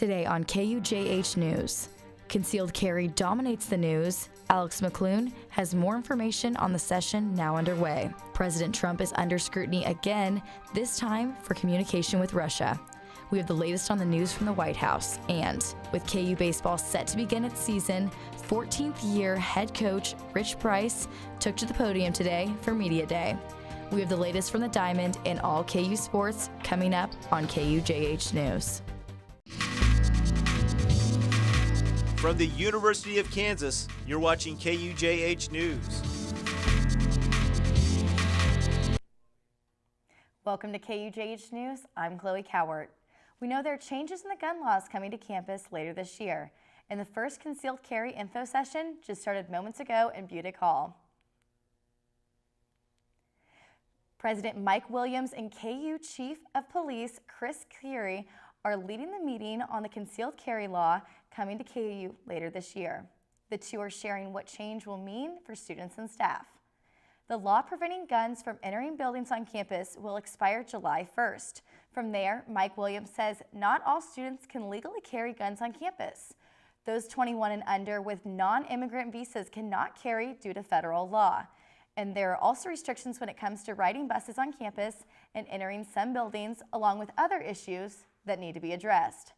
Today on KUJH News, concealed carry dominates the news. Alex McClune has more information on the session now underway. President Trump is under scrutiny again, this time for communication with Russia. We have the latest on the news from the White House. And with KU baseball set to begin its season, 14th year head coach Rich Price took to the podium today for Media Day. We have the latest from the Diamond and all KU sports coming up on KUJH News. From the University of Kansas, you're watching KUJH News. Welcome to KUJH News. I'm Chloe Cowart. We know there are changes in the gun laws coming to campus later this year, and the first concealed carry info session just started moments ago in Budick Hall. President Mike Williams and KU Chief of Police Chris Cleary are leading the meeting on the concealed carry law coming to KU later this year. The two are sharing what change will mean for students and staff. The law preventing guns from entering buildings on campus will expire July 1st. From there, Mike Williams says not all students can legally carry guns on campus. Those 21 and under with non-immigrant visas cannot carry due to federal law. And there are also restrictions when it comes to riding buses on campus and entering some buildings, along with other issues that need to be addressed.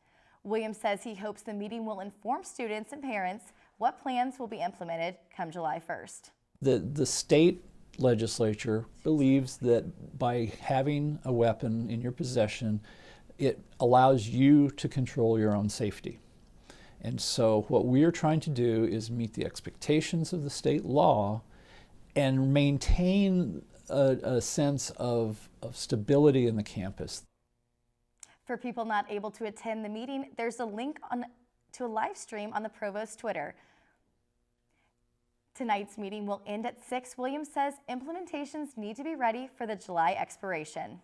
Williams says he hopes the meeting will inform students and parents what plans will be implemented come July 1st. The state legislature believes that by having a weapon in your possession, it allows you to control your own safety. And so what we are trying to do is meet the expectations of the state law and maintain a sense of stability in the campus. For people not able to attend the meeting, there's a link to a live stream on the Provost's Twitter. Tonight's meeting will end at 6. Williams says implementations need to be ready for the July expiration.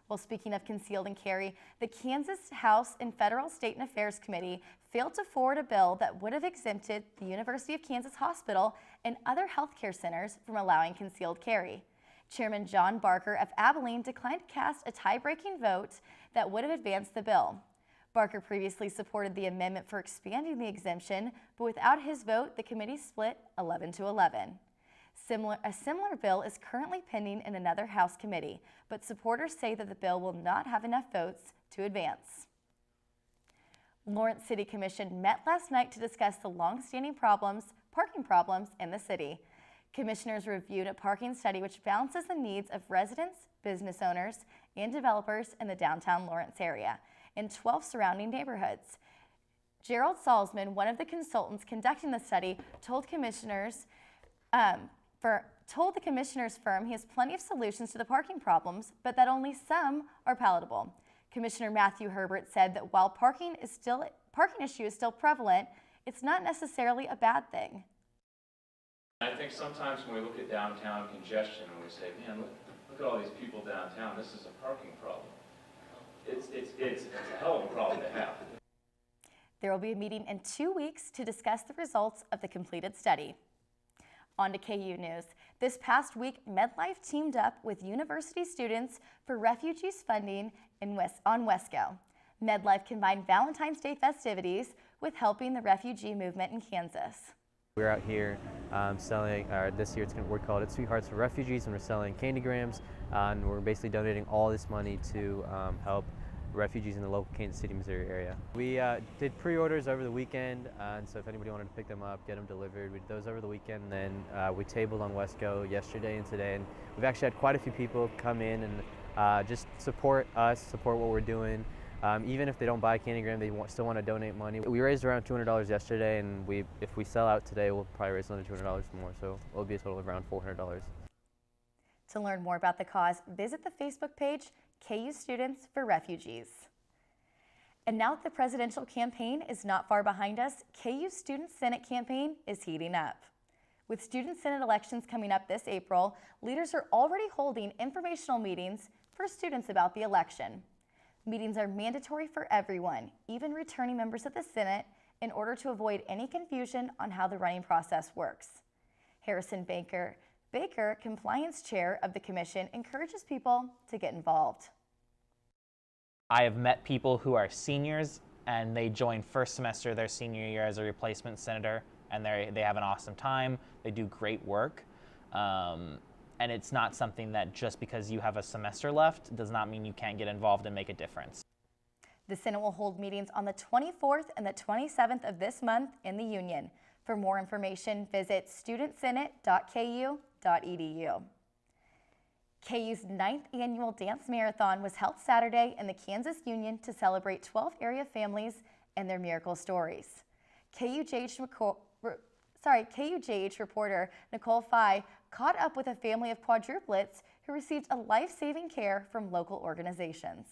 Well, speaking of concealed and carry, the Kansas House and Federal State and Affairs Committee failed to forward a bill that would have exempted the University of Kansas Hospital and other healthcare centers from allowing concealed carry. Chairman John Barker of Abilene declined to cast a tie-breaking vote that would have advanced the bill. Barker previously supported the amendment for expanding the exemption, but without his vote, the committee split 11-11. A similar bill is currently pending in another House committee, but supporters say that the bill will not have enough votes to advance. Lawrence City Commission met last night to discuss the long-standing parking problems in the city. Commissioners reviewed a parking study which balances the needs of residents, business owners, and developers in the downtown Lawrence area in 12 surrounding neighborhoods. Gerald Salzman, one of the consultants conducting the study, told the commissioner's firm he has plenty of solutions to the parking problems, but that only some are palatable. Commissioner Matthew Herbert said that while parking issue is still prevalent, it's not necessarily a bad thing. I think sometimes when we look at downtown congestion and we say, man, look at all these people downtown, this is a parking problem. It's a hell of a problem to have. There will be a meeting in 2 weeks to discuss the results of the completed study. On to KU News. This past week, MedLife teamed up with university students for refugees funding on Wesco. MedLife combined Valentine's Day festivities with helping the refugee movement in Kansas. We're out here selling, this year we're called it Sweethearts for Refugees, and we're selling candygrams, and we're basically donating all this money to help refugees in the local Kansas City, Missouri area. We did pre-orders over the weekend, and so if anybody wanted to pick them up, get them delivered, we did those over the weekend. And then we tabled on Wesco yesterday and today, and we've actually had quite a few people come in and just support us, support what we're doing. Even if they don't buy a candygram, they still want to donate money. We raised around $200 yesterday, and if we sell out today, we'll probably raise another $200 more, so it'll be a total of around $400. To learn more about the cause, visit the Facebook page, KU Students for Refugees. And now that the presidential campaign is not far behind us, KU Student Senate campaign is heating up. With Student Senate elections coming up this April, leaders are already holding informational meetings for students about the election. Meetings are mandatory for everyone, even returning members of the Senate, in order to avoid any confusion on how the running process works. Harrison Baker, compliance chair of the commission, encourages people to get involved. I have met people who are seniors and they join first semester their senior year as a replacement senator, and they have an awesome time. They do great work. And it's not something that just because you have a semester left does not mean you can't get involved and make a difference. The Senate will hold meetings on the 24th and the 27th of this month in the Union. For more information, visit studentsenate.ku.edu. KU's 9th annual dance marathon was held Saturday in the Kansas Union to celebrate 12 area families and their miracle stories. KUJH reporter Nicole Fye caught up with a family of quadruplets who received a life-saving care from local organizations.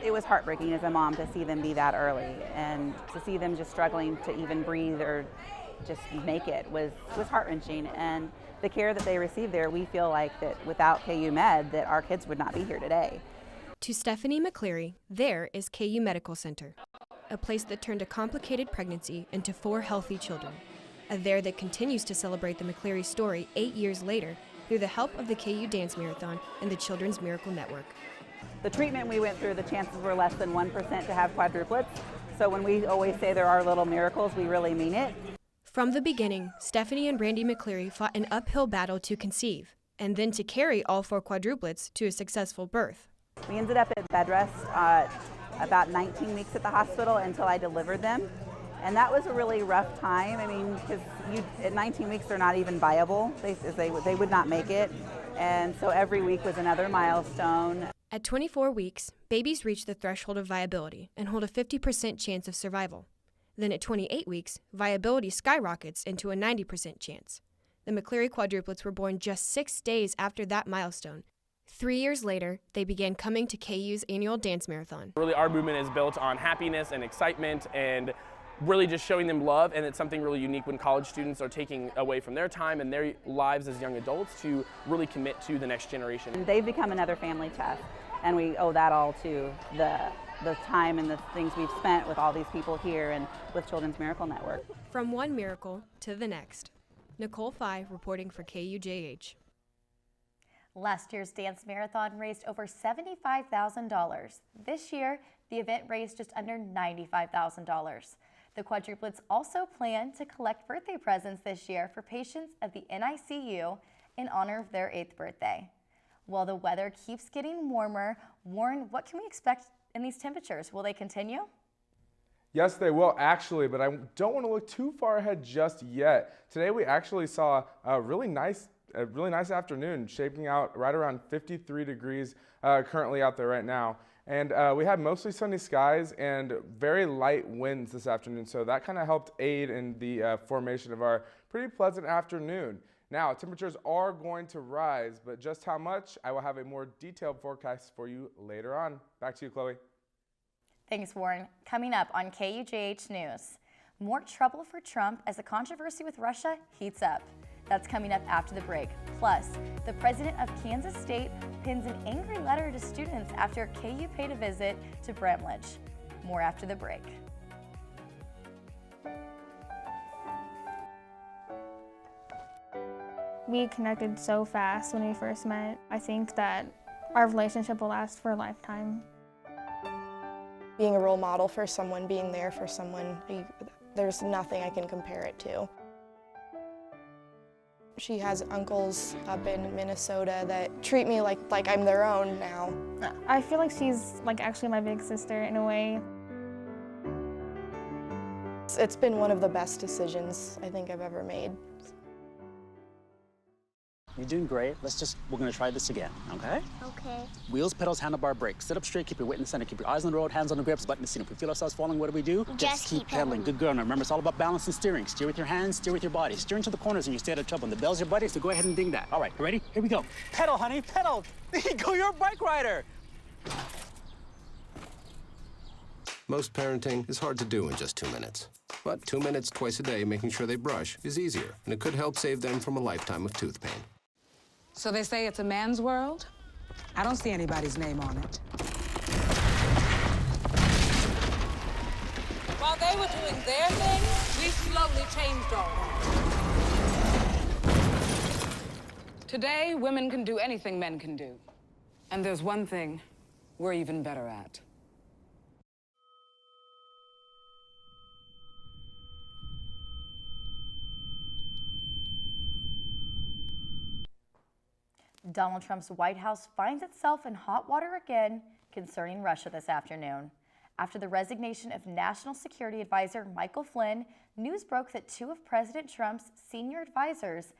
It was heartbreaking as a mom to see them be that early, and to see them just struggling to even breathe or just make it was heart-wrenching. And the care that they received there, we feel like that without KU Med, that our kids would not be here today. To Stephanie McCleary, there is KU Medical Center, a place that turned a complicated pregnancy into 4 healthy children. A there that continues to celebrate the McCleary story 8 years later through the help of the KU Dance Marathon and the Children's Miracle Network. The treatment we went through, the chances were less than 1% to have quadruplets. So when we always say there are little miracles, we really mean it. From the beginning, Stephanie and Randy McCleary fought an uphill battle to conceive, and then to carry all 4 quadruplets to a successful birth. We ended up at bed rest about 19 weeks at the hospital until I delivered them. And that was a really rough time. I mean, because at 19 weeks, they're not even viable. They would not make it. And so every week was another milestone. At 24 weeks, babies reach the threshold of viability and hold a 50% chance of survival. Then at 28 weeks, viability skyrockets into a 90% chance. The McCleary quadruplets were born just 6 days after that milestone. 3 years later, they began coming to KU's annual dance marathon. Really, our movement is built on happiness and excitement and really just showing them love, and it's something really unique when college students are taking away from their time and their lives as young adults to really commit to the next generation. And they've become another family to us, and we owe that all to the time and the things we've spent with all these people here and with Children's Miracle Network. From one miracle to the next. Nicole Fye reporting for KUJH. Last year's dance marathon raised over $75,000. This year, the event raised just under $95,000. The quadruplets also plan to collect birthday presents this year for patients of the NICU in honor of their 8th birthday. While the weather keeps getting warmer, Warren, what can we expect in these temperatures? Will they continue? Yes, they will actually, but I don't want to look too far ahead just yet. Today we actually saw a really nice afternoon, shaping out right around 53 degrees currently out there right now. And we had mostly sunny skies and very light winds this afternoon, so that kind of helped aid in the formation of our pretty pleasant afternoon. Now, temperatures are going to rise, but just how much? I will have a more detailed forecast for you later on. Back to you, Chloe. Thanks, Warren. Coming up on KUJH News, more trouble for Trump as the controversy with Russia heats up. That's coming up after the break. Plus, the president of Kansas State pins an angry letter to students after KU paid a visit to Bramlage. More after the break. We connected so fast when we first met. I think that our relationship will last for a lifetime. Being a role model for someone, being there for someone, there's nothing I can compare it to. She has uncles up in Minnesota that treat me like I'm their own now. I feel like she's actually my big sister in a way. It's been one of the best decisions I think I've ever made. You're doing great. We're gonna try this again, okay? Okay. Wheels, pedals, handlebar, brakes. Sit up straight, keep your weight in the center, keep your eyes on the road, hands on the grips, button the seat. If we feel ourselves falling, what do? Just keep pedaling. Good girl. Now remember, it's all about balance and steering. Steer with your hands, steer with your body. Steer into the corners and you stay out of trouble. And the bell's your buddy, so go ahead and ding that. All right, you ready? Here we go. Pedal, honey, pedal. There you go, you're a bike rider. Most parenting is hard to do in just 2 minutes. But 2 minutes twice a day making sure they brush is easier, and it could help save them from a lifetime of tooth pain. So they say it's a man's world? I don't see anybody's name on it. While they were doing their thing, we slowly changed all that. Today, women can do anything men can do. And there's one thing we're even better at. Donald Trump's White House finds itself in hot water again concerning Russia this afternoon. After the resignation of National Security Advisor Michael Flynn, news broke that two of President Trump's senior advisors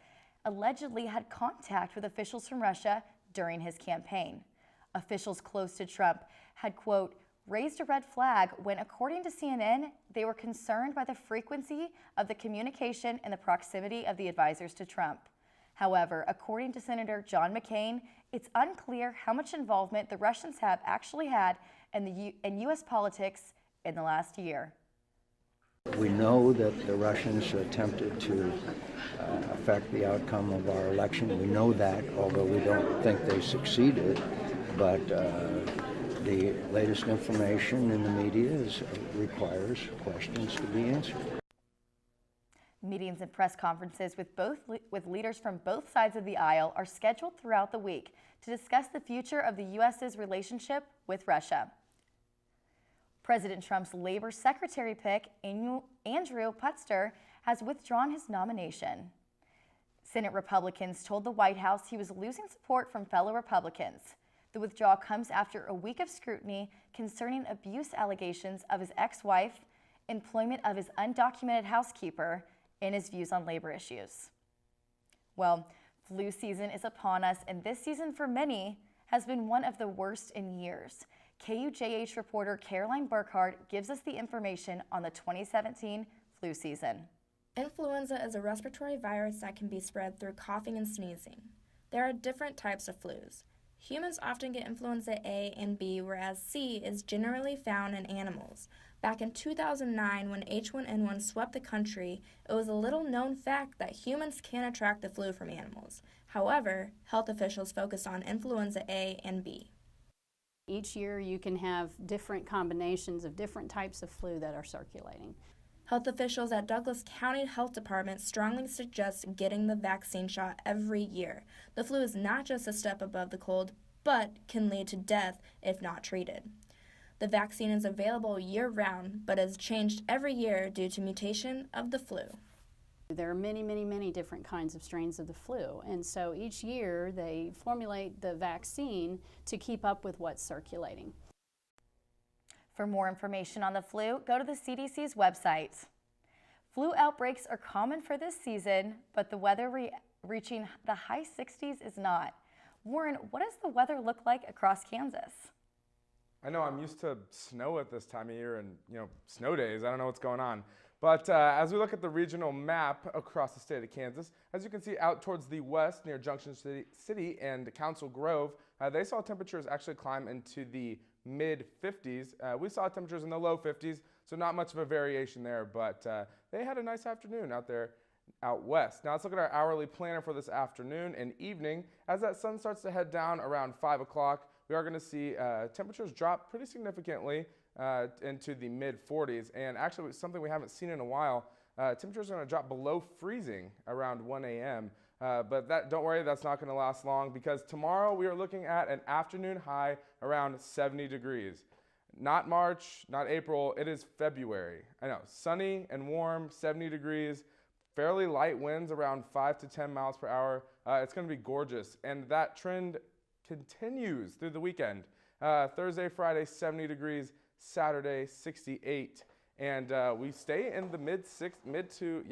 allegedly had contact with officials from Russia during his campaign. Officials close to Trump had, quote, raised a red flag when, according to CNN, they were concerned by the frequency of the communication and the proximity of the advisors to Trump. However, according to Senator John McCain, it's unclear how much involvement the Russians have actually had in U.S. politics in the last year. We know that the Russians attempted to affect the outcome of our election. We know that, although we don't think they succeeded. But the latest information in the media requires questions to be answered. Meetings and press conferences with leaders from both sides of the aisle are scheduled throughout the week to discuss the future of the U.S.'s relationship with Russia. President Trump's labor secretary pick, Andrew Putzer, has withdrawn his nomination. Senate Republicans told the White House he was losing support from fellow Republicans. The withdrawal comes after a week of scrutiny concerning abuse allegations of his ex-wife, employment of his undocumented housekeeper, and his views on labor issues. Well, flu season is upon us, and this season for many has been one of the worst in years. KUJH reporter Caroline Burkhardt gives us the information on the 2017 flu season. Influenza is a respiratory virus that can be spread through coughing and sneezing. There are different types of flus. Humans often get influenza A and B, whereas C is generally found in animals. Back in 2009, when H1N1 swept the country, it was a little-known fact that humans can attract the flu from animals. However, health officials focus on influenza A and B. Each year you can have different combinations of different types of flu that are circulating. Health officials at Douglas County Health Department strongly suggest getting the vaccine shot every year. The flu is not just a step above the cold, but can lead to death if not treated. The vaccine is available year-round, but has changed every year due to mutation of the flu. There are many different kinds of strains of the flu, and so each year they formulate the vaccine to keep up with what's circulating. For more information on the flu, go to the CDC's website. Flu outbreaks are common for this season, but the weather reaching the high 60s is not. Warren, what does the weather look like across Kansas? I know I'm used to snow at this time of year and, snow days. I don't know what's going on. But as we look at the regional map across the state of Kansas, as you can see out towards the west near Junction City and Council Grove, they saw temperatures actually climb into the mid-50s. We saw temperatures in the low 50s, so not much of a variation there, but they had a nice afternoon out there out west. Now let's look at our hourly planner for this afternoon and evening. As that sun starts to head down around 5 o'clock, we are going to see temperatures drop pretty significantly into the mid-40s, and actually something we haven't seen in a while, temperatures are going to drop below freezing around 1 a.m. But don't worry, that's not going to last long, because tomorrow we are looking at an afternoon high around 70 degrees. Not March, not April, it is February. I know, sunny and warm, 70 degrees, fairly light winds around 5 to 10 miles per hour. It's going to be gorgeous, and that trend continues through the weekend. Thursday, Friday, 70 degrees, Saturday, 68. And we stay in the mid to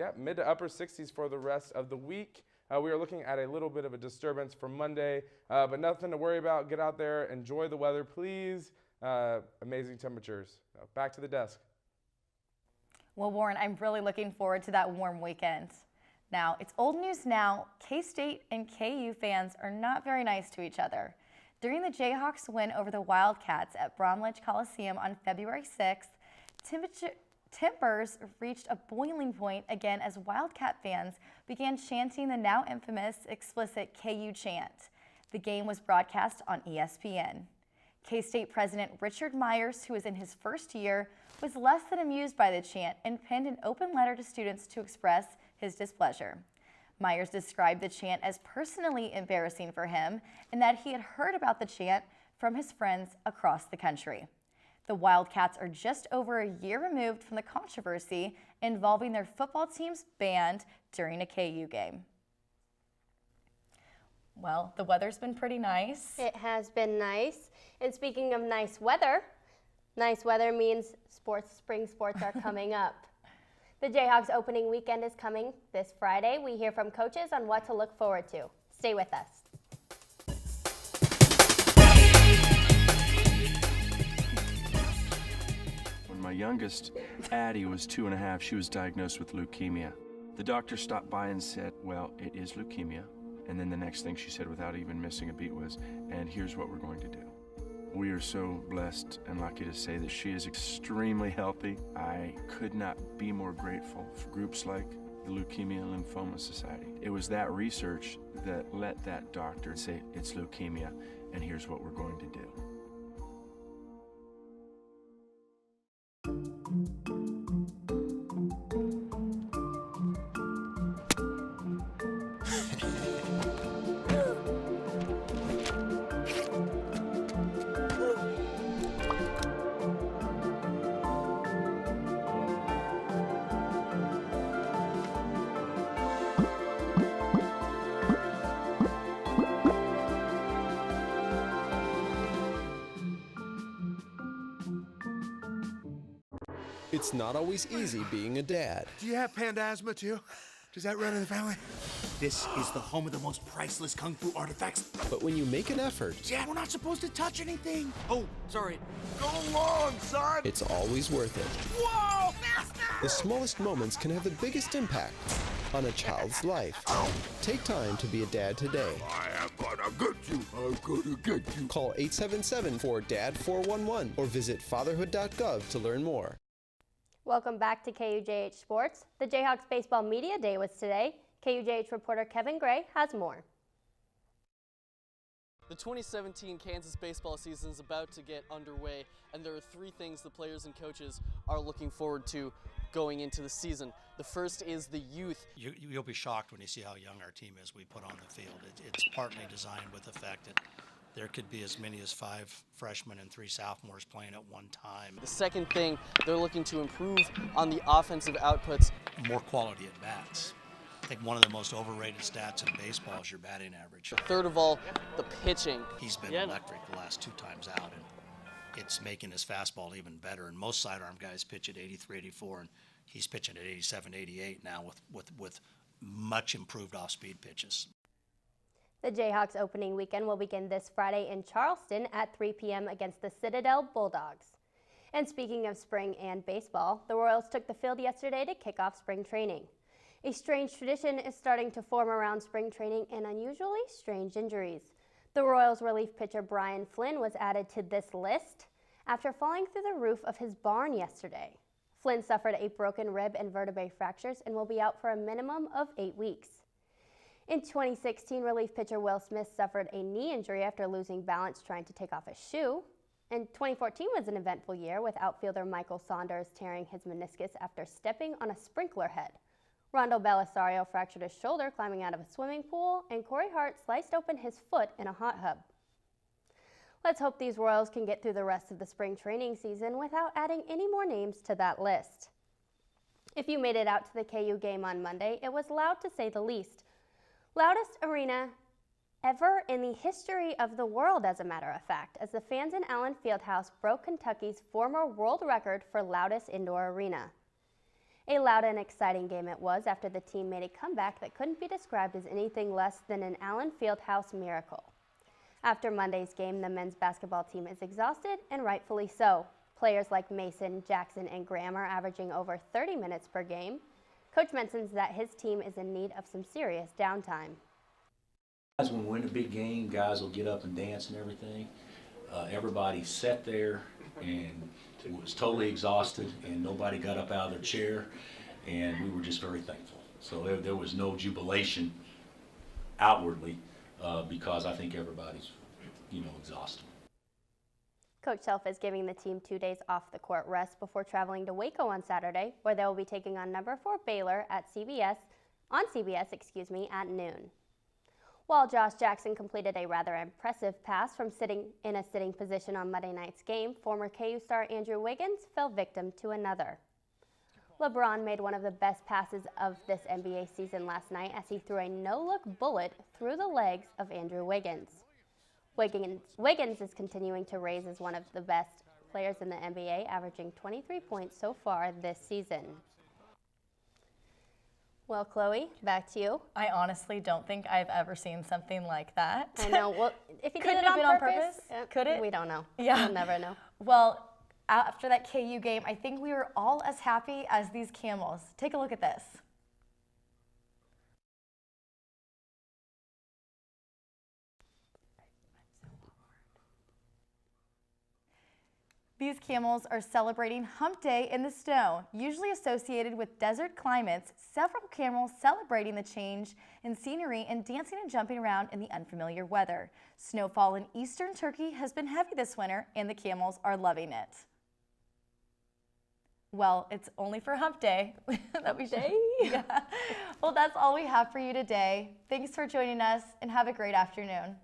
upper 60s for the rest of the week. We are looking at a little bit of a disturbance for Monday, but nothing to worry about. Get out there, enjoy the weather, please. Amazing temperatures. Back to the desk. Well, Warren, I'm really looking forward to that warm weekend. Now, it's old news now. K-State and KU fans are not very nice to each other. During the Jayhawks' win over the Wildcats at Bromwich Coliseum on February 6th, tempers reached a boiling point again as Wildcat fans began chanting the now infamous explicit KU chant. The game was broadcast on ESPN. K-State President Richard Myers, who was in his first year, was less than amused by the chant and penned an open letter to students to express his displeasure. Myers described the chant as personally embarrassing for him and that he had heard about the chant from his friends across the country. The Wildcats are just over a year removed from the controversy involving their football team's band during a KU game. Well, the weather's been pretty nice. It has been nice. And speaking of nice weather means spring sports are coming up. The Jayhawks opening weekend is coming this Friday. We hear from coaches on what to look forward to. Stay with us. When my youngest, Addie, was 2.5, she was diagnosed with leukemia. The doctor stopped by and said, well, it is leukemia. And then the next thing she said without even missing a beat was, and here's what we're going to do. We are so blessed and lucky to say that she is extremely healthy. I could not be more grateful for groups like the Leukemia and Lymphoma Society. It was that research that let that doctor say, it's leukemia, and here's what we're going to do. It's not always easy being a dad. Do you have panda asthma too? Does that run in the family? This is the home of the most priceless kung fu artifacts. But when you make an effort, Dad, we're not supposed to touch anything. Oh, sorry. Go along, son. it's always worth it. Whoa, master! The smallest moments can have the biggest impact on a child's life. Take time to be a dad today. I am gonna get you. I'm gonna get you. Call 877-4DAD-411 or visit fatherhood.gov to learn more. Welcome back to KUJH Sports. The Jayhawks Baseball Media Day was today. KUJH reporter Kevin Gray has more. The 2017 Kansas baseball season is about to get underway, and there are 3 things the players and coaches are looking forward to going into the season. The first is the youth. You'll be shocked when you see how young our team is we put on the field. It's partly designed with the fact that there could be as many as 5 freshmen and 3 sophomores playing at one time. The second thing, they're looking to improve on the offensive outputs. More quality at bats. I think one of the most overrated stats in baseball is your batting average. Third of all, the pitching. He's been electric the last 2 times out, and it's making his fastball even better. And most sidearm guys pitch at 83, 84, and he's pitching at 87, 88 now with much improved off-speed pitches. The Jayhawks opening weekend will begin this Friday in Charleston at 3 p.m. against the Citadel Bulldogs. And speaking of spring and baseball, the Royals took the field yesterday to kick off spring training. A strange tradition is starting to form around spring training and unusually strange injuries. The Royals relief pitcher Brian Flynn was added to this list after falling through the roof of his barn yesterday. Flynn suffered a broken rib and vertebrae fractures and will be out for a minimum of 8 weeks. In 2016, relief pitcher Will Smith suffered a knee injury after losing balance trying to take off a shoe. And 2014 was an eventful year with outfielder Michael Saunders tearing his meniscus after stepping on a sprinkler head. Rondo Belisario fractured his shoulder climbing out of a swimming pool, and Corey Hart sliced open his foot in a hot tub. Let's hope these Royals can get through the rest of the spring training season without adding any more names to that list. If you made it out to the KU game on Monday, it was loud to say the least. Loudest arena ever in the history of the world, as a matter of fact, as the fans in Allen Fieldhouse broke Kentucky's former world record for loudest indoor arena. A loud and exciting game it was after the team made a comeback that couldn't be described as anything less than an Allen Fieldhouse miracle. After Monday's game, the men's basketball team is exhausted, and rightfully so. Players like Mason, Jackson, and Graham are averaging over 30 minutes per game. Coach mentions that his team is in need of some serious downtime. When we win a big game, guys will get up and dance and everything. Everybody sat there and was totally exhausted, and nobody got up out of their chair, and we were just very thankful. So there was no jubilation outwardly because I think everybody's, exhausted. Coach Self is giving the team 2 days off the court rest before traveling to Waco on Saturday, where they will be taking on number 4 Baylor at CBS at noon. While Josh Jackson completed a rather impressive pass from sitting in a sitting position on Monday night's game, former KU star Andrew Wiggins fell victim to another. LeBron made one of the best passes of this NBA season last night as he threw a no-look bullet through the legs of Andrew Wiggins. Wiggins is continuing to rise as one of the best players in the NBA, averaging 23 points so far this season. Well, Chloe, back to you. I honestly don't think I've ever seen something like that. I know. Well, if you Could did it it have been on purpose, purpose? Could it? We don't know. Yeah. We'll never know. Well, after that KU game, I think we were all as happy as these camels. Take a look at this. These camels are celebrating Hump Day in the snow. Usually associated with desert climates, several camels celebrating the change in scenery and dancing and jumping around in the unfamiliar weather. Snowfall in eastern Turkey has been heavy this winter, and the camels are loving it. Well, it's only for Hump Day. Yeah. Well, that's all we have for you today. Thanks for joining us, and have a great afternoon.